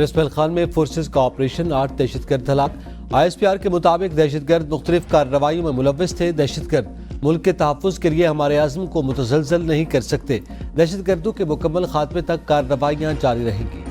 اسماعیل خان میں فورسز کا آپریشن 8 دہشت گرد ہلاک۔ ISPR کے مطابق دہشت گرد مختلف کارروائیوں میں ملوث تھے۔ دہشت گرد ملک کے تحفظ کے لیے ہمارے عزم کو متزلزل نہیں کر سکتے۔ دہشت گردوں کے مکمل خاتمے تک کارروائیاں جاری رہیں گی۔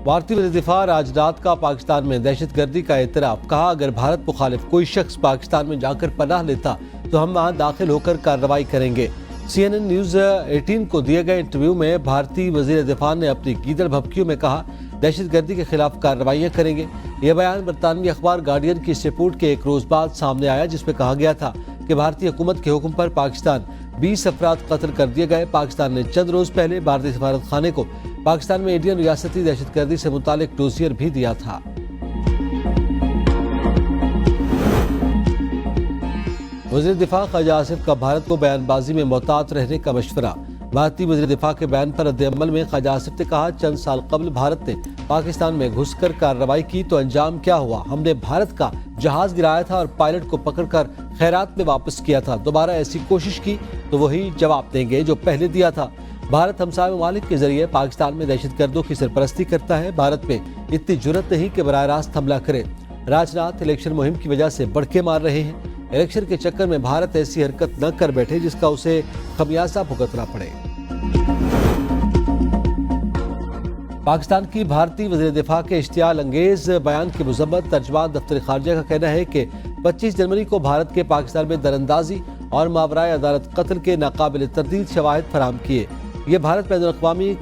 بھارتی وزیر دفاع راجناتھ کا پاکستان میں دہشت گردی کا اعتراف۔ کہا اگر بھارت مخالف کوئی شخص پاکستان میں جا کر پناہ لیتا تو ہم وہاں داخل ہو کر کارروائی کریں گے۔ CNN نیوز 18 کو دیے گئے انٹرویو میں بھارتی وزیر دفاع نے اپنی گیدڑ بھبکیوں میں کہا دہشت گردی کے خلاف کارروائیاں کریں گے۔ یہ بیان برطانوی اخبار گارڈین کی اس رپورٹ کے ایک روز بعد سامنے آیا جس میں کہا گیا تھا کہ بھارتی حکومت کے حکم پر پاکستان 20 افراد قتل کر دیے گئے۔ پاکستان نے چند روز پہلے بھارتی سفارت خانے کو پاکستان میں انڈین ریاستی دہشت گردی سے متعلق ڈوسیئر بھی دیا تھا۔ وزیر دفاع خواجہ آصف کا بھارت کو بیان بازی میں محتاط رہنے کا مشورہ۔ بھارتی وزیر دفاع کے بیان پر رد عمل میں خواجہ آصف نے کہا چند سال قبل بھارت نے پاکستان میں گھس کر کارروائی کی تو انجام کیا ہوا؟ ہم نے بھارت کا جہاز گرایا تھا اور پائلٹ کو پکڑ کر خیرات میں واپس کیا تھا۔ دوبارہ ایسی کوشش کی تو وہی جواب دیں گے جو پہلے دیا تھا۔ بھارت ہمسائے ممالک کے ذریعے پاکستان میں دہشت گردوں کی سرپرستی کرتا ہے۔ بھارت میں اتنی جرأت نہیں کہ براہ راست حملہ کرے۔ راجناتھ الیکشن مہم کی وجہ سے بڑکے مار رہے ہیں۔ الیکشن کے چکر میں بھارت ایسی حرکت نہ کر بیٹھے جس کا اسے خمیازہ بھگتنا پڑے۔ پاکستان کی بھارتی وزیر دفاع کے اشتعال انگیز بیان کی مذمت۔ ترجمان دفتر خارجہ کا کہنا ہے کہ 25 جنوری کو بھارت کے پاکستان میں دراندازی اور ماورائے عدالت قتل کے ناقابل تردید شواہد فراہم کیے۔ یہ بھارت بین الاقوامی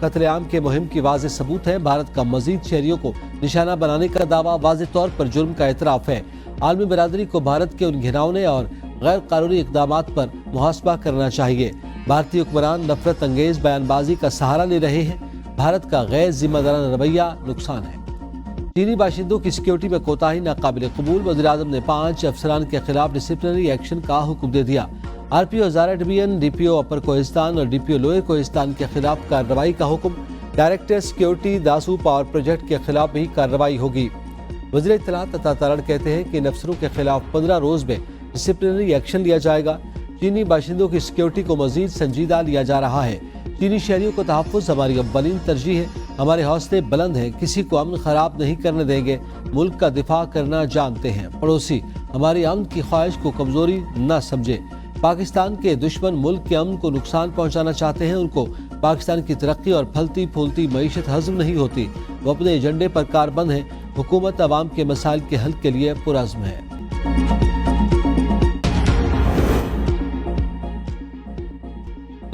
قتل عام کے مہم کی واضح ثبوت ہے۔ بھارت کا مزید شہریوں کو نشانہ بنانے کا دعویٰ واضح طور پر جرم کا اعتراف ہے۔ عالمی برادری کو بھارت کے ان گھناؤنے اور غیر قانونی اقدامات پر محاسبہ کرنا چاہیے۔ بھارتی حکمران نفرت انگیز بیان بازی کا سہارا لے رہے ہیں۔ بھارت کا غیر ذمہ دارانہ رویہ نقصان ہے۔ چینی باشندوں کی سیکیورٹی میں کوتاہی ناقابل قبول۔ وزیراعظم نے 5 افسران کے خلاف ڈسپلنری ایکشن کا حکم دے دیا۔ RPO ہزارہ ڈویژن، DPO اپر کوہستان اور DPO لوئر کوہستان کے خلاف کارروائی کا حکم۔ Director security Dasu power project کے خلاف بھی کارروائی ہوگی۔ وزیر اطلاعات عطا تارڑ کہتے ہیں کہ ان افسروں کے خلاف 15 روز میں ڈسپلنری ایکشن لیا جائے گا۔ چینی باشندوں کی سیکیورٹی کو مزید سنجیدہ لیا جا رہا ہے۔ چینی شہریوں کو تحفظ ہماری اولین ترجیح ہے۔ ہمارے حوصلے بلند ہیں، کسی کو امن خراب نہیں کرنے دیں گے۔ ملک کا دفاع کرنا جانتے ہیں۔ پڑوسی ہماری امن کی خواہش کو کمزوری نہ سمجھے۔ پاکستان کے دشمن ملک کے امن کو نقصان پہنچانا چاہتے ہیں۔ ان کو پاکستان کی ترقی اور پھلتی پھولتی معیشت ہضم نہیں ہوتی۔ وہ اپنے ایجنڈے پر کاربند ہیں۔ حکومت عوام کے مسائل کے حل کے لیے پرعزم ہے۔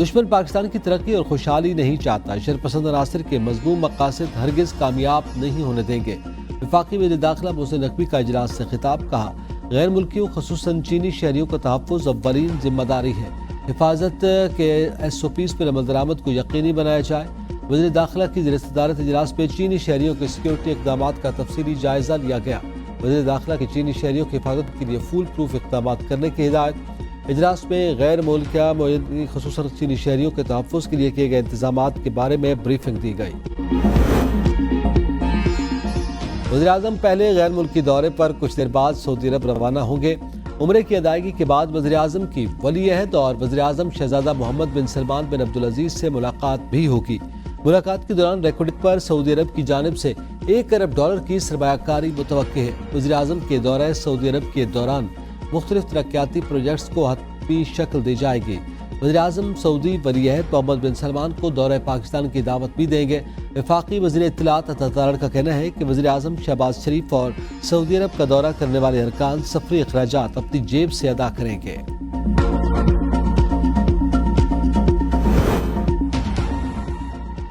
دشمن پاکستان کی ترقی اور خوشحالی نہیں چاہتا۔ شرپسند عناصر کے مذموم مقاصد ہرگز کامیاب نہیں ہونے دیں گے۔ وفاقی وزیر داخلہ محسن نقوی کا اجلاس سے خطاب۔ کہا غیر ملکیوں خصوصاً چینی شہریوں کا تحفظ اولین ذمہ داری ہے۔ حفاظت کے SOPs پر عمل درآمد کو یقینی بنایا جائے۔ وزیر داخلہ کی زیر صدارت اجلاس میں چینی شہریوں کے سیکیورٹی اقدامات کا تفصیلی جائزہ لیا گیا۔ وزیر داخلہ کی چینی شہریوں کی حفاظت کے لیے فول پروف اقدامات کرنے کی ہدایت۔ اجلاس میں غیر ملکیہ معاہدین خصوصاً چینی شہریوں کے تحفظ کے لیے کیے گئے انتظامات کے بارے میں بریفنگ دی گئی۔ وزیراعظم پہلے غیر ملکی دورے پر کچھ دیر بعد سعودی عرب روانہ ہوں گے۔ عمرے کی ادائیگی کے بعد وزیراعظم کی ولی عہد اور وزیراعظم شہزادہ محمد بن سلمان بن عبدالعزیز سے ملاقات بھی ہوگی۔ ملاقات کے دوران ریکارڈنگ پر سعودی عرب کی جانب سے $1 ارب کی سرمایہ کاری متوقع ہے۔ وزیراعظم کے دورہ سعودی عرب کے دوران مختلف ترقیاتی پروجیکٹس کو حتمی شکل دی جائے گی۔ وزیراعظم سعودی ولی عہد محمد بن سلمان کو دورہ پاکستان کی دعوت بھی دیں گے۔ وفاقی وزیر اطلاعات عطا تارڑ کا کہنا ہے کہ وزیراعظم شہباز شریف اور سعودی عرب کا دورہ کرنے والے ارکان سفری اخراجات اپنی جیب سے ادا کریں گے۔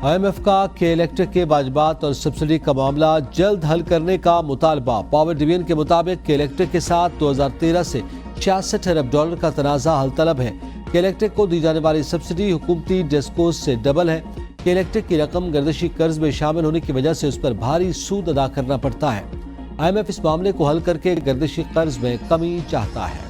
IMF کا کے الیکٹرک کے واجبات اور سبسڈی کا معاملہ جلد حل کرنے کا مطالبہ۔ پاور ڈویژن کے مطابق کے الیکٹرک کے ساتھ 2013 سے $66 ارب کا تنازع حل طلب ہے۔ کے الیکٹرک کو دی جانے والی سبسڈی حکومتی ڈیسکوز سے ڈبل ہے۔ کے الیکٹرک کی رقم گردشی قرض میں شامل ہونے کی وجہ سے اس پر بھاری سود ادا کرنا پڑتا ہے۔ IMF اس معاملے کو حل کر کے گردشی قرض میں کمی چاہتا ہے۔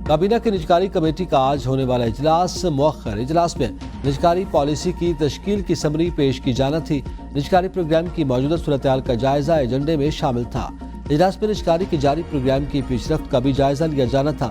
کابینہ کی نجکاری کمیٹی کا آج ہونے والا اجلاس مؤخر۔ اجلاس میں نجکاری پالیسی کی تشکیل کی سمری پیش کی جانا تھی۔ نجکاری پروگرام کی موجودہ صورتحال کا جائزہ ایجنڈے میں شامل تھا۔ اجلاس میں نجکاری کے جاری پروگرام کی پیش رفت کا بھی جائزہ لیا جانا تھا۔